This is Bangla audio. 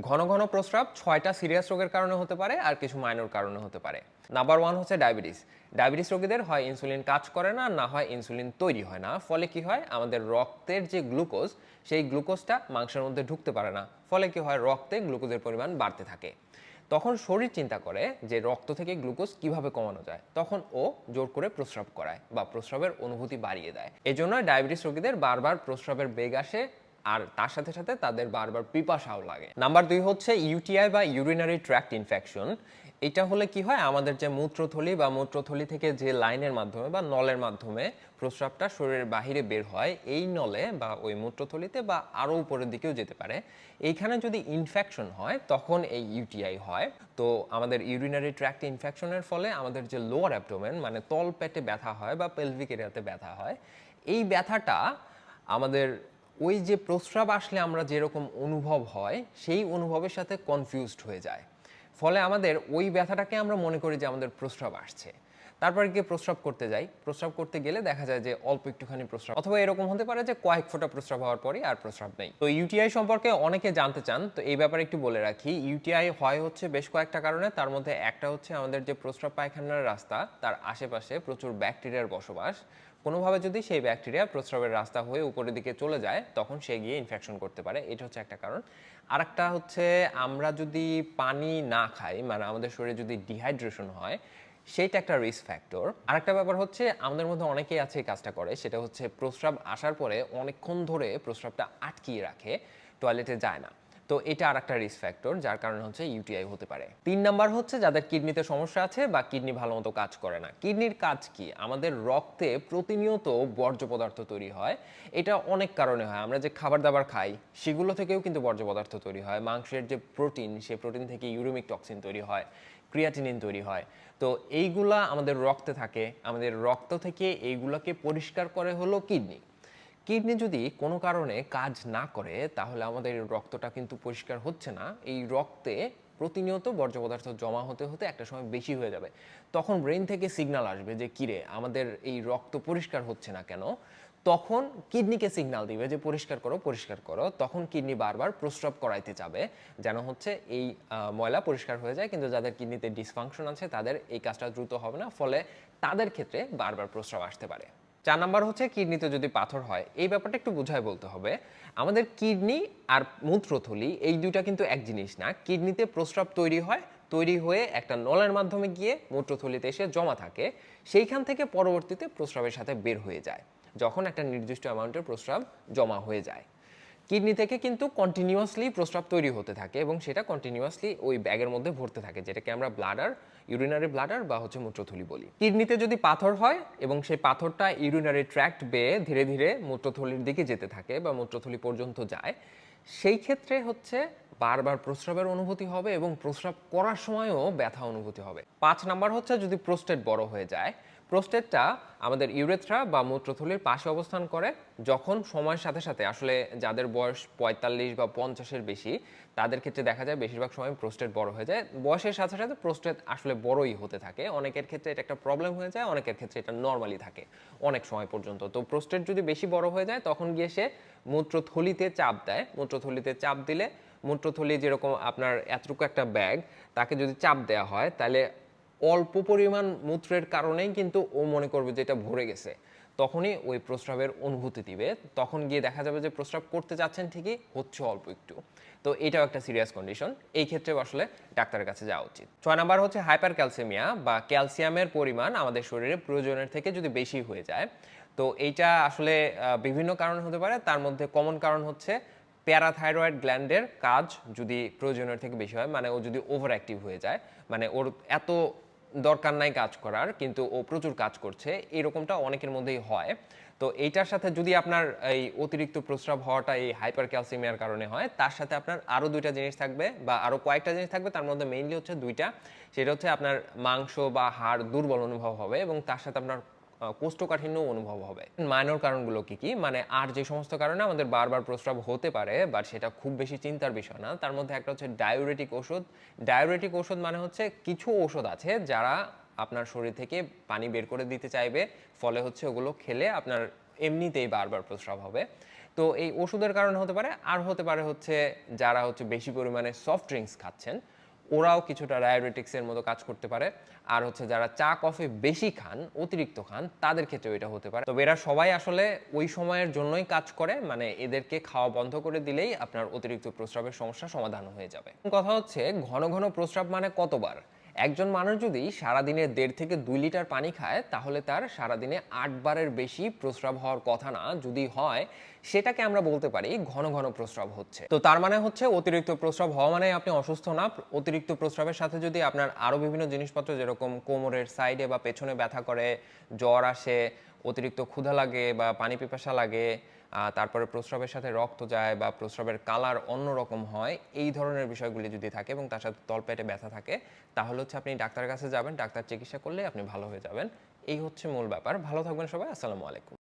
ঘন ঘন প্রস্রাব 6টা সিরিয়াস রোগের কারণে হতে পারে আর কিছু মাইনর কারণে হতে পারে। নাম্বার 1 হচ্ছে ডায়াবেটিস। ডায়াবেটিস রোগীদের হয় ইনসুলিন কাজ করে না, না হয় ইনসুলিন তৈরি হয় না। ফলে কি হয়, আমাদের রক্তের যে গ্লুকোজ, সেই গ্লুকোজটা মাংসের মধ্যে ঢুকতে পারে না। ফলে কি হয়, রক্তে গ্লুকোজের পরিমাণ বাড়তে থাকে। তখন শরীর চিন্তা করে যে রক্ত থেকে গ্লুকোজ কিভাবে কমানো যায়। তখন ও জোর করে প্রস্রাব করায় বা প্রস্রাবের অনুভূতি বাড়িয়ে দেয়। এজন্য ডায়াবেটিস রোগীদের বারবার প্রস্রাবের বেগ আসে, আর তার সাথে সাথে তাদের বারবার পিপাসাও লাগে। নাম্বার 2 হচ্ছে ইউটিআই বা ইউরিনারি ট্র্যাক্ট ইনফেকশন। এটা হলে কি হয়, আমাদের যে মূত্রথলি বা মূত্রথলি থেকে যে লাইনের মাধ্যমে বা নলের মাধ্যমে প্রস্রাবটা শরীরের বাহিরে বের হয়, এই নলে বা ওই মূত্রথলিতে বা আরও উপরের দিকেও যেতে পারে, এইখানে যদি ইনফেকশন হয় তখন এই ইউটিআই হয়। তো আমাদের ইউরিনারি ট্র্যাক্ট ইনফেকশনের ফলে আমাদের যে লোয়ার অ্যাবডোমেন মানে তল পেটে ব্যথা হয় বা পেলভিক এরিয়াতে ব্যথা হয়, এই ব্যথাটা আমাদের ওই যে প্রস্রাব আসলে আমরা যেরকম অনুভব হয় সেই অনুভবের সাথে কনফিউজড হয়ে যায়। ফলে আমাদের ওই ব্যথাটাকে আমরা মনে করি যে আমাদের প্রস্রাব আসছে। তারপরে গিয়ে প্রস্রাব করতে যাই, প্রস্রাব করতে গেলে দেখা যায় যে অল্প একটুখানি প্রস্রাব, অথবা এরকম হতে পারে যে কয়েক ফোঁটা প্রস্রাব হওয়ার পরই আর প্রস্রাব নেই। তো ইউটিআই সম্পর্কে অনেকে জানতে চান, তো এই ব্যাপারে একটু বলে রাখি। ইউটিআই হয় হচ্ছে বেশ কয়েকটা কারণে। তার মধ্যে একটা হচ্ছে আমাদের যে প্রস্রাব পায়খানার রাস্তা, তার আশেপাশে প্রচুর ব্যাকটেরিয়ার বসবাস। কোনোভাবে যদি সেই ব্যাকটেরিয়া প্রস্রাবের রাস্তা হয়ে উপরের দিকে চলে যায়, তখন সে গিয়ে ইনফেকশন করতে পারে। এটা হচ্ছে একটা কারণ। আরেকটা হচ্ছে আমরা যদি পানি না খাই, মানে আমাদের শরীরে যদি ডিহাইড্রেশন হয়, সেইটা একটা রিস্ক ফ্যাক্টর। আরেকটা ব্যাপার হচ্ছে আমাদের মধ্যে অনেকেই আছে এই কাজটা করে, সেটা হচ্ছে প্রস্রাব আসার পরে অনেকক্ষণ ধরে প্রস্রাবটা আটকিয়ে রাখে, টয়লেটে যায় না। তো এটা আর একটা রিস্ক ফ্যাক্টর, যার কারণে হচ্ছে ইউটিআই হতে পারে। 3 নাম্বার হচ্ছে যাদের কিডনিতে সমস্যা আছে বা কিডনি ভালো মতো কাজ করে না। কিডনির কাজ কি, আমাদের রক্তে প্রতিনিয়ত বর্জ্য পদার্থ তৈরি হয়। এটা অনেক কারণে হয়। আমরা যে খাবার দাবার খাই সেগুলো থেকেও কিন্তু বর্জ্য পদার্থ তৈরি হয়। মাংসের যে প্রোটিন, সেই প্রোটিন থেকে ইউরেমিক টক্সিন তৈরি হয়, ক্রিয়াটিনিন তৈরি হয়। তো এইগুলা আমাদের রক্তে থাকে। আমাদের রক্ত থেকে এইগুলাকে পরিষ্কার করে হলো কিডনি। কিডনি যদি কোনো কারণে কাজ না করে, তাহলে আমাদের রক্তটা কিন্তু পরিষ্কার হচ্ছে না। এই রক্তে প্রতিনিয়ত বর্জ্য পদার্থ জমা হতে হতে একটা সময় বেশি হয়ে যাবে। তখন ব্রেন থেকে সিগন্যাল আসবে যে কিরে, আমাদের এই রক্ত পরিষ্কার হচ্ছে না কেন। তখন কিডনিকে সিগন্যাল দিবে যে পরিষ্কার করো পরিষ্কার করো। তখন কিডনি বারবার প্রস্রাব করাইতে যাবে, যেন হচ্ছে এই ময়লা পরিষ্কার হয়ে যায়। কিন্তু যাদের কিডনিতে ডিসফাংশন আছে তাদের এই কাজটা দ্রুত হবে না, ফলে তাদের ক্ষেত্রে বারবার প্রস্রাব আসতে পারে। 4 নাম্বার হচ্ছে কিডনিতে যদি পাথর হয়। এই ব্যাপারটা একটু বুঝায় বলতে হবে। আমাদের কিডনি আর মূত্রথলি এই দুইটা কিন্তু এক জিনিস না। কিডনিতে প্রস্রাব তৈরি হয়, তৈরি হয়ে একটা নলের মাধ্যমে গিয়ে মূত্রথলিতে এসে জমা থাকে। সেইখান থেকে পরবর্তীতে প্রস্রাবের সাথে বের হয়ে যায়, যখন একটা নির্দিষ্ট অ্যামাউন্টের প্রস্রাব জমা হয়ে যায়। কিডনি থেকে কিন্তু কন্টিনিউয়াসলি প্রস্রাব তৈরি হতে থাকে এবং সেটা কন্টিনিউয়াসলি ওই ব্যাগের মধ্যে ভরতে থাকে, যেটাকে আমরা ব্লাডার, ইউরিনারি ব্লাডার বা হচ্ছে মূত্রথলি বলি। কিডনিতে যদি পাথর হয় এবং সেই পাথরটা ইউরিনারি ট্র্যাক্ট বেয়ে ধীরে ধীরে মূত্রথলির দিকে যেতে থাকে বা মূত্রথলি পর্যন্ত যায়, সেই ক্ষেত্রে হচ্ছে বারবার প্রস্রাবের অনুভূতি হবে এবং প্রস্রাব করার সময়ও ব্যথা অনুভূতি হবে। 5 নাম্বার হচ্ছে যদি প্রোস্টেট বড় হয়ে যায়। প্রোস্টেটটা আমাদের ইউরেথ্রা বা মূত্রথলির পাশে অবস্থান করে। যখন সময়ের সাথে সাথে আসলে যাদের বয়স 45 বা 50-এর বেশি, তাদের ক্ষেত্রে দেখা যায় বেশিরভাগ সময় প্রোস্টেট বড় হয়ে যায়। বয়সের সাথে সাথে প্রোস্টেট আসলে বড়ই হতে থাকে। অনেকের ক্ষেত্রে এটা একটা প্রবলেম হয়ে যায়, অনেকের ক্ষেত্রে এটা নর্মালি থাকে অনেক সময় পর্যন্ত। তো প্রোস্টেট যদি বেশি বড় হয়ে যায়, তখন গিয়ে সে মূত্রথলিতে চাপ দেয়। মূত্রথলিতে চাপ দিলে মূত্রথলি যেরকম আপনার এতটুকু একটা ব্যাগ, তাকে যদি চাপ দেওয়া হয়, তাহলে অল্প পরিমাণ মূত্রের কারণেই কিন্তু ও মনে করবে যে এটা ভরে গেছে। তখনই ওই প্রস্রাবের অনুভূতি দিবে। তখন গিয়ে দেখা যাবে যে প্রস্রাব করতে যাচ্ছেন ঠিকই, হচ্ছে অল্প একটু। তো এটাও একটা সিরিয়াস কন্ডিশন। এই ক্ষেত্রে আসলে ডাক্তারের কাছে যাওয়া উচিত। 6 নাম্বার হচ্ছে হাইপার ক্যালসিমিয়া বা ক্যালসিয়ামের পরিমাণ আমাদের শরীরে প্রয়োজনের থেকে যদি বেশি হয়ে যায়। তো এইটা আসলে বিভিন্ন কারণ হতে পারে। তার মধ্যে কমন কারণ হচ্ছে প্যারাথাইরয়েড গ্ল্যান্ডের কাজ যদি প্রয়োজনের থেকে বেশি হয়, মানে ও যদি ওভার অ্যাক্টিভ হয়ে যায়, মানে ওর এত দরকার নাই কাজ করার কিন্তু ও প্রচুর কাজ করছে, এরকমটা অনেকের মধ্যেই হয়। তো এইটার সাথে যদি আপনার এই অতিরিক্ত প্রস্রাব হওয়াটা এই হাইপার ক্যালসিমিয়ার কারণে হয়, তার সাথে আপনার আরও দুইটা জিনিস থাকবে বা আরও কয়েকটা জিনিস থাকবে। তার মধ্যে মেইনলি হচ্ছে দুইটা। সেটা হচ্ছে আপনার মাংস বা হাড় দুর্বল অনুভব হবে এবং তার সাথে আপনার কোষ্ঠকাঠিন্য অনুভব হবে। মাইনর কারণগুলো কি কি, মানে আর যে সমস্ত কারণে আমাদের বারবার প্রস্রাব হতে পারে বাট সেটা খুব বেশি চিন্তার বিষয় না, তার মধ্যে একটা হচ্ছে ডায়ুরেটিক ওষুধ। ডায়ুরেটিক ওষুধ মানে হচ্ছে কিছু ওষুধ আছে যারা আপনার শরীর থেকে পানি বের করে দিতে চাইবে, ফলে হচ্ছে ওগুলো খেলে আপনার এমনিতেই বারবার প্রস্রাব হবে। তো এই ওষুধের কারণে হতে পারে, আর হতে পারে হচ্ছে যারা হচ্ছে বেশি পরিমাণে সফট ড্রিঙ্কস খাচ্ছেন ওরাও কিছুটা ডায়াবেটিক্সের মতো কাজ করতে পারে। আর হচ্ছে যারা চা কফি বেশি খান, অতিরিক্ত খান, তাদের ক্ষেত্রেও এটা হতে পারে। তবে এরা সবাই আসলে ওই সময়ের জন্যই কাজ করে, মানে এদেরকে খাওয়া বন্ধ করে দিলেই আপনার অতিরিক্ত প্রস্রাবের সমস্যা সমাধান হয়ে যাবে। কথা হচ্ছে ঘন ঘন প্রস্রাব মানে কতবার। একজন মানুষ যদি সারাদিনে 1.5 থেকে 2 লিটার পানি খায় তাহলে তার সারাদিনে 8 বারের বেশি প্রস্রাব হওয়ার কথা না। যদি হয় সেটাকে আমরা বলতে পারি ঘন ঘন প্রস্রাব হচ্ছে। তো তার মানে হচ্ছে অতিরিক্ত প্রস্রাব হওয়া মানে আপনি অসুস্থ না। অতিরিক্ত প্রস্রাবের সাথে যদি আপনার আরো বিভিন্ন জিনিসপত্র যেরকম কোমরের সাইডে বা পেছনে ব্যথা করে, জ্বর আসে, অতিরিক্ত ক্ষুধা লাগে বা পানি পিপাসা লাগে, তারপরে প্রস্রাবের সাথে রক্ত যায় বা প্রস্রাবের কালার অন্যরকম হয়, এই ধরনের বিষয়গুলি যদি থাকে এবং তার সাথে তলপেটে ব্যথা থাকে, তাহলে হচ্ছে আপনি ডাক্তারের কাছে যাবেন, ডাক্তার চিকিৎসা করলে আপনি ভালো হয়ে যাবেন। এই হচ্ছে মূল ব্যাপার। ভালো থাকবেন সবাই। আসসালামু আলাইকুম।